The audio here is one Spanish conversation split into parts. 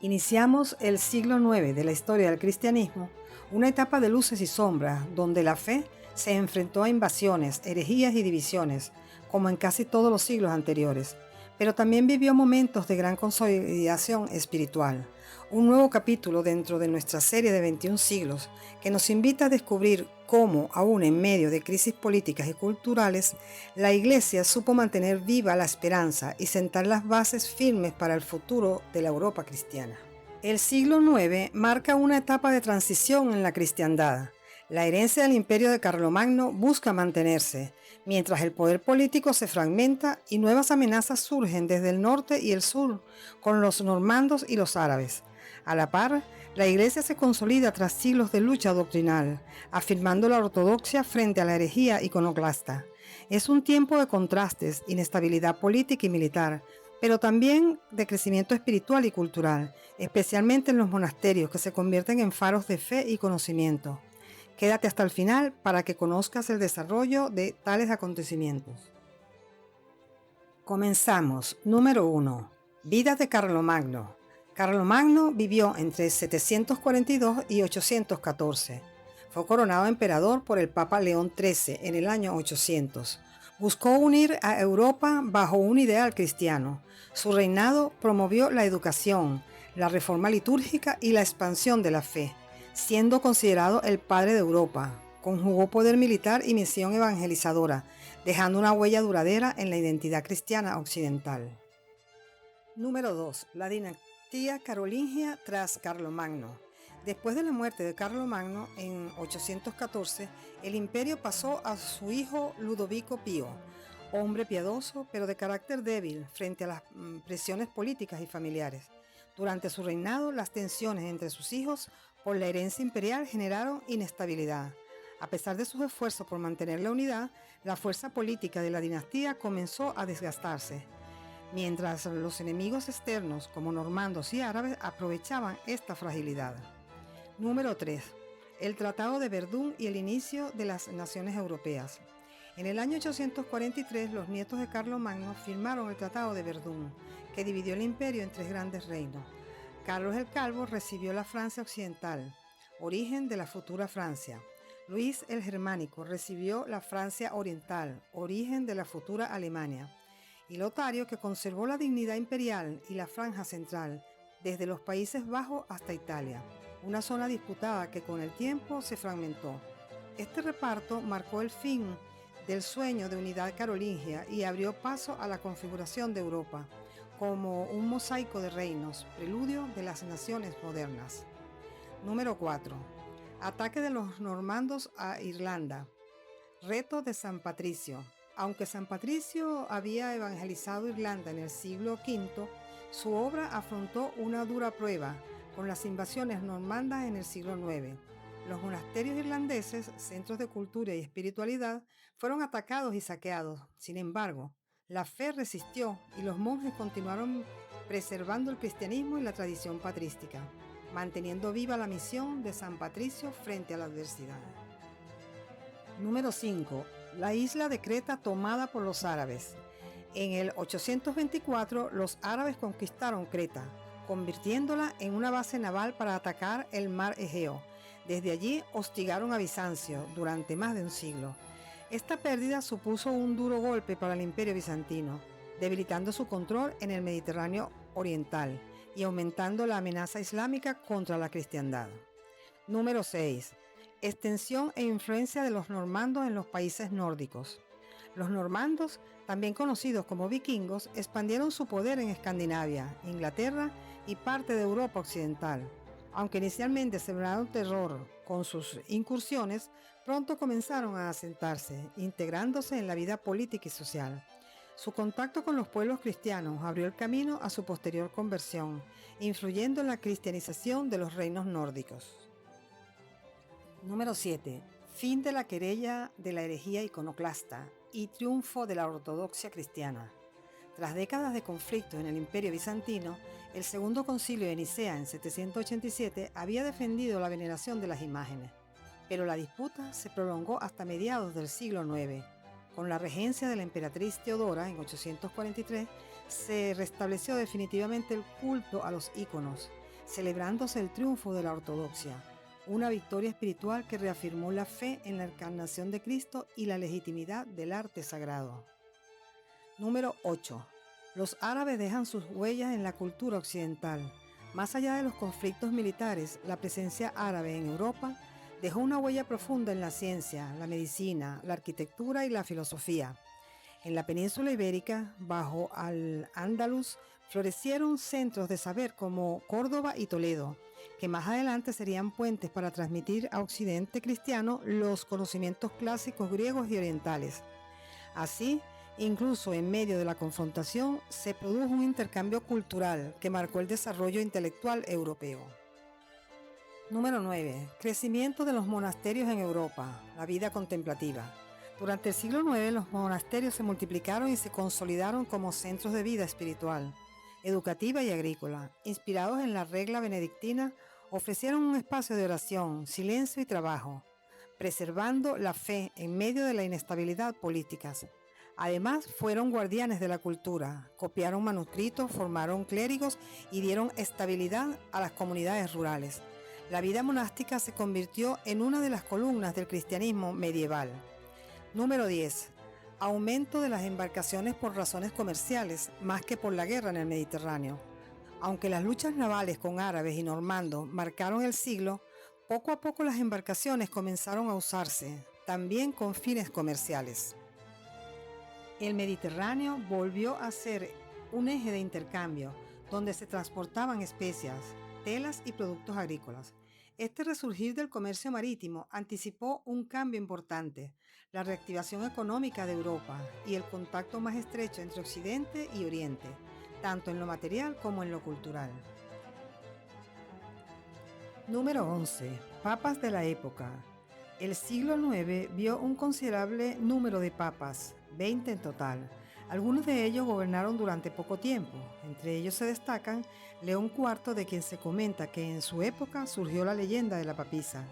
Iniciamos el siglo IX de la historia del cristianismo, una etapa de luces y sombras donde la fe se enfrentó a invasiones, herejías y divisiones, como en casi todos los siglos anteriores, pero también vivió momentos de gran consolidación espiritual, un nuevo capítulo dentro de nuestra serie de 21 siglos que nos invita a descubrir cómo, aún en medio de crisis políticas y culturales, la Iglesia supo mantener viva la esperanza y sentar las bases firmes para el futuro de la Europa cristiana. El siglo IX marca una etapa de transición en la cristiandad. La herencia del imperio de Carlomagno busca mantenerse, mientras el poder político se fragmenta y nuevas amenazas surgen desde el norte y el sur, con los normandos y los árabes. A la par, la Iglesia se consolida tras siglos de lucha doctrinal, afirmando la ortodoxia frente a la herejía iconoclasta. Es un tiempo de contrastes, inestabilidad política y militar, pero también de crecimiento espiritual y cultural, especialmente en los monasterios que se convierten en faros de fe y conocimiento. Quédate hasta el final para que conozcas el desarrollo de tales acontecimientos. Comenzamos. Número 1. Vida de Carlomagno. Carlomagno vivió entre 742 y 814. Fue coronado emperador por el Papa León XIII en el año 800. Buscó unir a Europa bajo un ideal cristiano. Su reinado promovió la educación, la reforma litúrgica y la expansión de la fe, siendo considerado el padre de Europa. Conjugó poder militar y misión evangelizadora, dejando una huella duradera en la identidad cristiana occidental. Número 2. La dinastía carolingia tras Carlomagno. Después de la muerte de Carlomagno en 814, el imperio pasó a su hijo Ludovico Pío, hombre piadoso pero de carácter débil frente a las presiones políticas y familiares. Durante su reinado, las tensiones entre sus hijos por la herencia imperial generaron inestabilidad. A pesar de sus esfuerzos por mantener la unidad, la fuerza política de la dinastía comenzó a desgastarse, mientras los enemigos externos, como normandos y árabes, aprovechaban esta fragilidad. Número 3. El Tratado de Verdún y el inicio de las naciones europeas. En el año 843, los nietos de Carlomagno firmaron el Tratado de Verdún, que dividió el imperio en tres grandes reinos. Carlos el Calvo recibió la Francia occidental, origen de la futura Francia. Luis el Germánico recibió la Francia oriental, origen de la futura Alemania. Y Lotario, que conservó la dignidad imperial y la franja central, desde los Países Bajos hasta Italia, una zona disputada que con el tiempo se fragmentó. Este reparto marcó el fin del sueño de unidad carolingia y abrió paso a la configuración de Europa, como un mosaico de reinos, preludio de las naciones modernas. Número 4. Ataque de los normandos a Irlanda. Reto de San Patricio. Aunque San Patricio había evangelizado Irlanda en el siglo V, su obra afrontó una dura prueba con las invasiones normandas en el siglo IX. Los monasterios irlandeses, centros de cultura y espiritualidad, fueron atacados y saqueados. Sin embargo, la fe resistió y los monjes continuaron preservando el cristianismo y la tradición patrística, manteniendo viva la misión de San Patricio frente a la adversidad. Número 5. La isla de Creta tomada por los árabes. En el 824, los árabes conquistaron Creta, convirtiéndola en una base naval para atacar el mar Egeo. Desde allí hostigaron a Bizancio durante más de un siglo. Esta pérdida supuso un duro golpe para el imperio bizantino, debilitando su control en el Mediterráneo oriental y aumentando la amenaza islámica contra la cristiandad. Número 6. Extensión e influencia de los normandos en los países nórdicos. Los normandos, también conocidos como vikingos, expandieron su poder en Escandinavia, Inglaterra y parte de Europa occidental. Aunque inicialmente sembraron terror con sus incursiones, pronto comenzaron a asentarse, integrándose en la vida política y social. Su contacto con los pueblos cristianos abrió el camino a su posterior conversión, influyendo en la cristianización de los reinos nórdicos. Número 7. Fin de la querella de la herejía iconoclasta y triunfo de la ortodoxia cristiana. Tras décadas de conflictos en el Imperio bizantino, el Segundo Concilio de Nicea en 787 había defendido la veneración de las imágenes, pero la disputa se prolongó hasta mediados del siglo IX. Con la regencia de la emperatriz Teodora en 843, se restableció definitivamente el culto a los íconos, celebrándose el triunfo de la ortodoxia, una victoria espiritual que reafirmó la fe en la encarnación de Cristo y la legitimidad del arte sagrado. Número 8. Los árabes dejan sus huellas en la cultura occidental. Más allá de los conflictos militares, la presencia árabe en Europa dejó una huella profunda en la ciencia, la medicina, la arquitectura y la filosofía. En la península ibérica, bajo Al-Ándalus, florecieron centros de saber como Córdoba y Toledo, que más adelante serían puentes para transmitir a Occidente cristiano los conocimientos clásicos griegos y orientales. Así, incluso en medio de la confrontación, se produjo un intercambio cultural que marcó el desarrollo intelectual europeo. Número 9. Crecimiento de los monasterios en Europa, la vida contemplativa. Durante el siglo IX, los monasterios se multiplicaron y se consolidaron como centros de vida espiritual, educativa y agrícola. Inspirados en la regla benedictina, ofrecieron un espacio de oración, silencio y trabajo, preservando la fe en medio de la inestabilidad política. Además, fueron guardianes de la cultura, copiaron manuscritos, formaron clérigos y dieron estabilidad a las comunidades rurales. La vida monástica se convirtió en una de las columnas del cristianismo medieval. Número 10. Aumento de las embarcaciones por razones comerciales, más que por la guerra en el Mediterráneo. Aunque las luchas navales con árabes y normandos marcaron el siglo, poco a poco las embarcaciones comenzaron a usarse, también con fines comerciales. El Mediterráneo volvió a ser un eje de intercambio, donde se transportaban especias, telas y productos agrícolas. Este resurgir del comercio marítimo anticipó un cambio importante, la reactivación económica de Europa y el contacto más estrecho entre Occidente y Oriente, tanto en lo material como en lo cultural. Número 11. Papas de la época. El siglo IX vio un considerable número de papas, 20 en total. Algunos de ellos gobernaron durante poco tiempo. Entre ellos se destacan León IV, de quien se comenta que en su época surgió la leyenda de la papisa,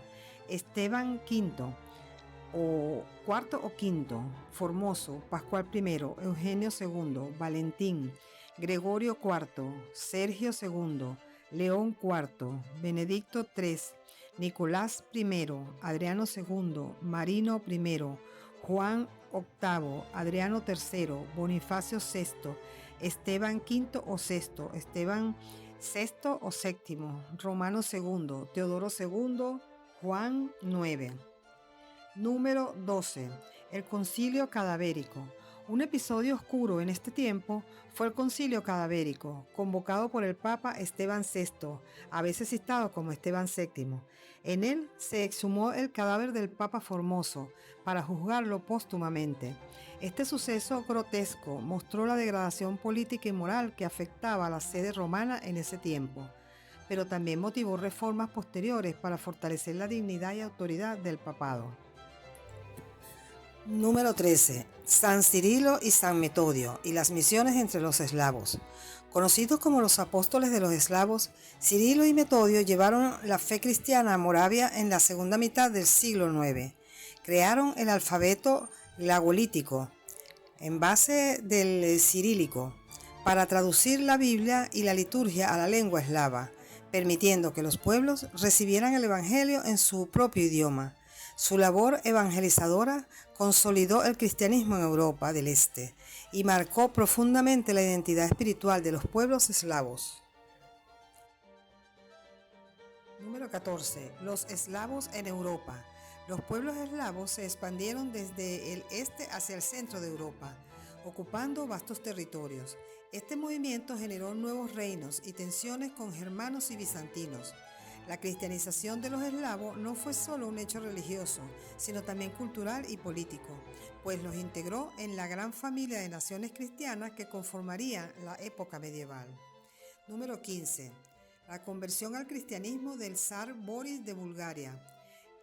Esteban V, o cuarto o quinto, Formoso, Pascual I, Eugenio II, Valentín, Gregorio IV, Sergio II, León IV, Benedicto III, Nicolás I, Adriano II, Marino I, Juan VIII, Adriano III, Bonifacio VI, Esteban V o VI, Esteban VI o VII, Romano II, Teodoro II, Juan IX. Número 12. El concilio cadavérico. Un episodio oscuro en este tiempo fue el concilio cadavérico, convocado por el Papa Esteban VI, a veces citado como Esteban VII. En él se exhumó el cadáver del Papa Formoso para juzgarlo póstumamente. Este suceso grotesco mostró la degradación política y moral que afectaba a la sede romana en ese tiempo, pero también motivó reformas posteriores para fortalecer la dignidad y autoridad del papado. Número 13. San Cirilo y San Metodio y las misiones entre los eslavos. Conocidos como los apóstoles de los eslavos, Cirilo y Metodio llevaron la fe cristiana a Moravia en la segunda mitad del siglo IX. Crearon el alfabeto glagolítico, en base del cirílico, para traducir la Biblia y la liturgia a la lengua eslava, permitiendo que los pueblos recibieran el Evangelio en su propio idioma. Su labor evangelizadora consolidó el cristianismo en Europa del Este y marcó profundamente la identidad espiritual de los pueblos eslavos. Número 14. Los eslavos en Europa. Los pueblos eslavos se expandieron desde el este hacia el centro de Europa, ocupando vastos territorios. Este movimiento generó nuevos reinos y tensiones con germanos y bizantinos. La cristianización de los eslavos no fue solo un hecho religioso, sino también cultural y político, pues los integró en la gran familia de naciones cristianas que conformarían la época medieval. Número 15. La conversión al cristianismo del zar Boris de Bulgaria.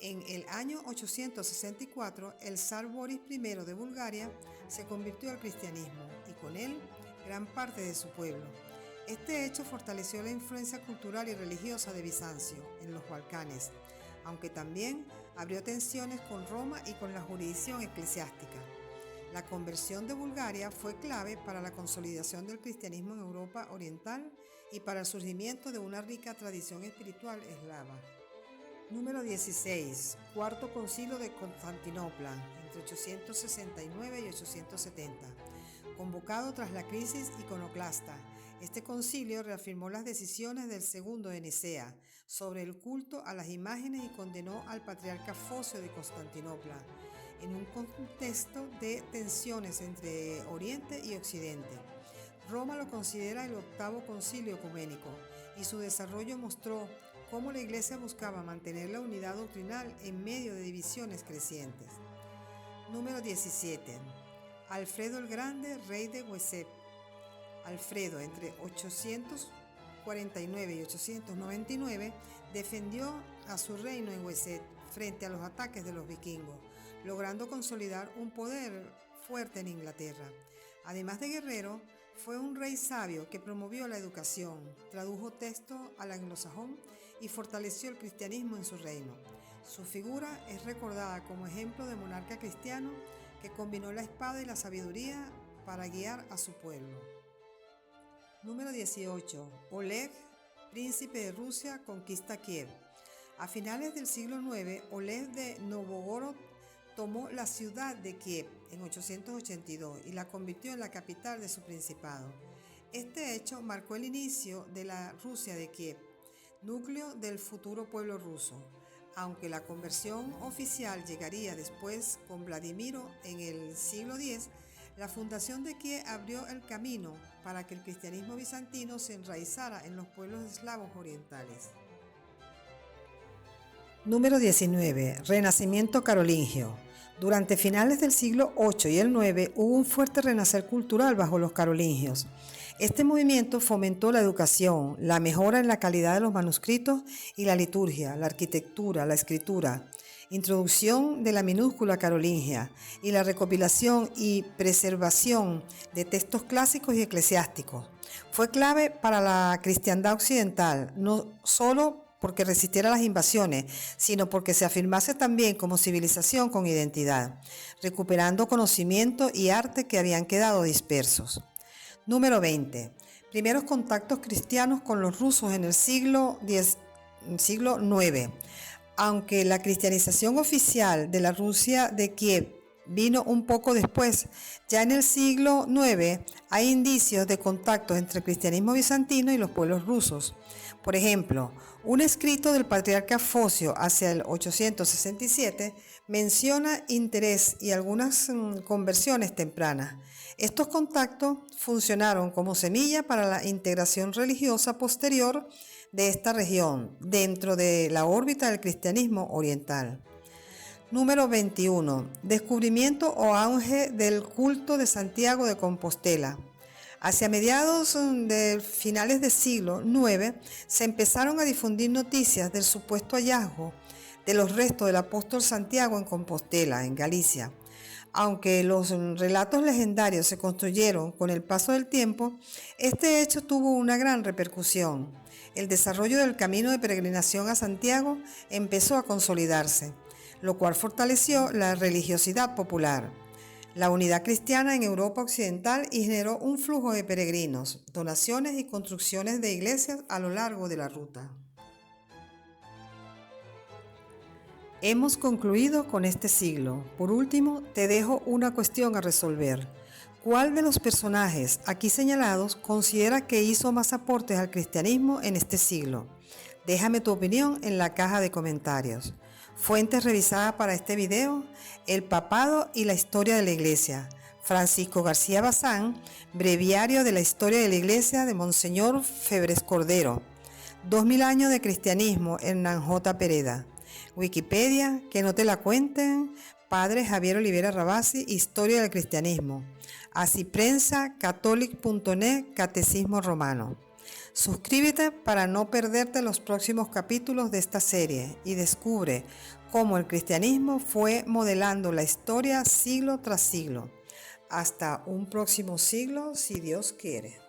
En el año 864, el zar Boris I de Bulgaria se convirtió al cristianismo y con él gran parte de su pueblo. Este hecho fortaleció la influencia cultural y religiosa de Bizancio en los Balcanes, aunque también abrió tensiones con Roma y con la jurisdicción eclesiástica. La conversión de Bulgaria fue clave para la consolidación del cristianismo en Europa oriental y para el surgimiento de una rica tradición espiritual eslava. Número 16. Cuarto Concilio de Constantinopla, entre 869 y 870. Convocado tras la crisis iconoclasta, este concilio reafirmó las decisiones del Segundo de Nicea sobre el culto a las imágenes y condenó al patriarca Focio de Constantinopla en un contexto de tensiones entre Oriente y Occidente. Roma lo considera el octavo concilio ecuménico y su desarrollo mostró cómo la Iglesia buscaba mantener la unidad doctrinal en medio de divisiones crecientes. Número 17. Alfredo el Grande, rey de Wessex. Alfredo, entre 849 y 899, defendió a su reino en Wessex frente a los ataques de los vikingos, logrando consolidar un poder fuerte en Inglaterra. Además de guerrero, fue un rey sabio que promovió la educación, tradujo textos al anglosajón y fortaleció el cristianismo en su reino. Su figura es recordada como ejemplo de monarca cristiano que combinó la espada y la sabiduría para guiar a su pueblo. Número 18. Oleg, príncipe de Rusia, conquista Kiev. A finales del siglo IX, Oleg de Novgorod tomó la ciudad de Kiev en 882 y la convirtió en la capital de su principado. Este hecho marcó el inicio de la Rusia de Kiev, núcleo del futuro pueblo ruso, aunque la conversión oficial llegaría después con Vladimiro en el siglo X. La fundación de Kiev abrió el camino para que el cristianismo bizantino se enraizara en los pueblos eslavos orientales. Número 19. Renacimiento carolingio. Durante finales del siglo VIII y el IX hubo un fuerte renacer cultural bajo los carolingios. Este movimiento fomentó la educación, la mejora en la calidad de los manuscritos y la liturgia, la arquitectura, la escritura, introducción de la minúscula carolingia y la recopilación y preservación de textos clásicos y eclesiásticos. Fue clave para la cristiandad occidental, no solo porque resistiera las invasiones, sino porque se afirmase también como civilización con identidad, recuperando conocimiento y arte que habían quedado dispersos. Número 20. Primeros contactos cristianos con los rusos en el siglo IX. Aunque la cristianización oficial de la Rusia de Kiev vino un poco después, ya en el siglo IX hay indicios de contactos entre el cristianismo bizantino y los pueblos rusos. Por ejemplo, un escrito del patriarca Focio hacia el 867 menciona interés y algunas conversiones tempranas. Estos contactos funcionaron como semilla para la integración religiosa posterior de esta región dentro de la órbita del cristianismo oriental. Número 21. Descubrimiento o auge del culto de Santiago de Compostela. Hacia mediados de finales del siglo IX se empezaron a difundir noticias del supuesto hallazgo de los restos del apóstol Santiago en Compostela, en Galicia. Aunque los relatos legendarios se construyeron con el paso del tiempo, este hecho tuvo una gran repercusión. El desarrollo del camino de peregrinación a Santiago empezó a consolidarse, lo cual fortaleció la religiosidad popular, la unidad cristiana en Europa Occidental y generó un flujo de peregrinos, donaciones y construcciones de iglesias a lo largo de la ruta. Hemos concluido con este siglo. Por último, te dejo una cuestión a resolver. ¿Cuál de los personajes aquí señalados considera que hizo más aportes al cristianismo en este siglo? Déjame tu opinión en la caja de comentarios. Fuentes revisadas para este video: El Papado y la Historia de la Iglesia, Francisco García Bazán, Breviario de la Historia de la Iglesia de Monseñor Febres Cordero, 2000 años de cristianismo, Hernán J. Pereda, Wikipedia, que no te la cuenten, Padre Javier Olivera Rabasi, Historia del Cristianismo, Asiprensa, catholic.net, Catecismo Romano. Suscríbete para no perderte los próximos capítulos de esta serie y descubre cómo el cristianismo fue modelando la historia siglo tras siglo. Hasta un próximo siglo, si Dios quiere.